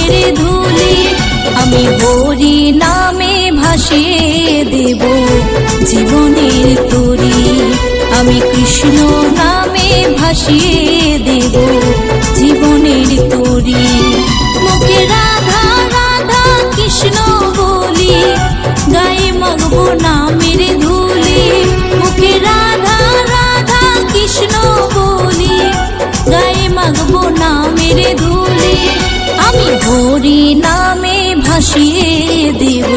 নামের ধুলি আমি হরি নামে ভাসিয়ে দেব জীবনের তরি। আমি কৃষ্ণ নামে ভাসিয়ে দেব জীবনের তরি। মুখে রাধা রাধা কৃষ্ণ বলি গায়ে মাখবো নামের ধুলি। মুখে রাধা রাধা কৃষ্ণ বলি গায়ে মাখবো নামের ধুলি। আমি হরি নামে ভাসিয়ে দেব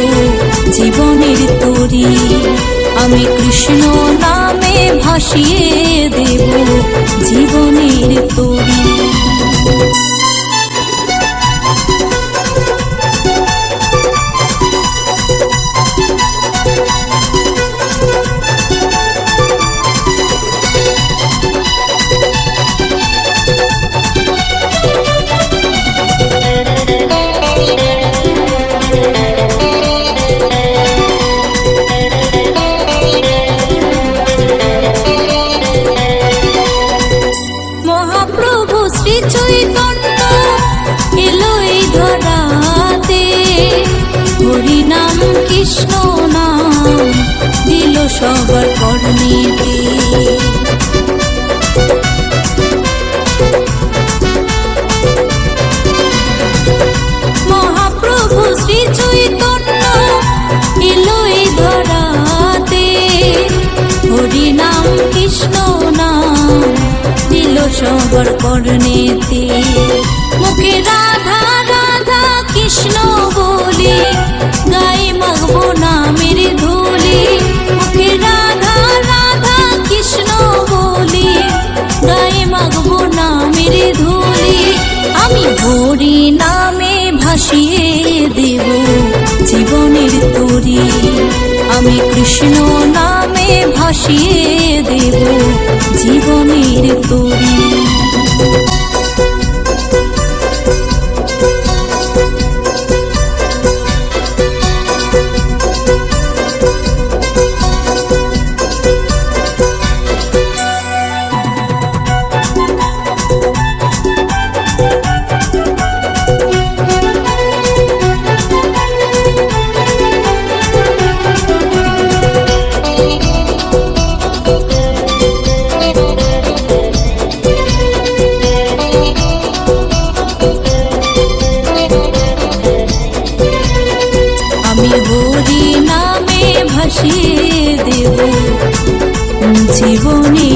জীবনের তরি। আমি কৃষ্ণ নামে ভাসিয়ে দেব জীবনের তরি। শ্রী চৈতন্য এলো এই ধরাতে, হরি নাম কৃষ্ণ নাম দিল সবার কর্ণেতে। মহাপ্রভু শ্রী চৈতন্য এলো এই ধরাতে, হরি নাম কৃষ্ণ নাম দিল সবার কর্ণেতে। মুখে রাধা রাধা কৃষ্ণ বলি গায়ে মাখবো নামের ধুলি। মুখে রাধা রাধা কৃষ্ণ বলি গায়ে মাখবো নামের ধুলি। আমি হরি নামে ভাসিয়ে দেব জীবনের তরি। আমি কৃষ্ণ নামে ভাসিয়ে দেব জীবনের তরি। হরি নামে ভাসিয়ে দেব জীবনে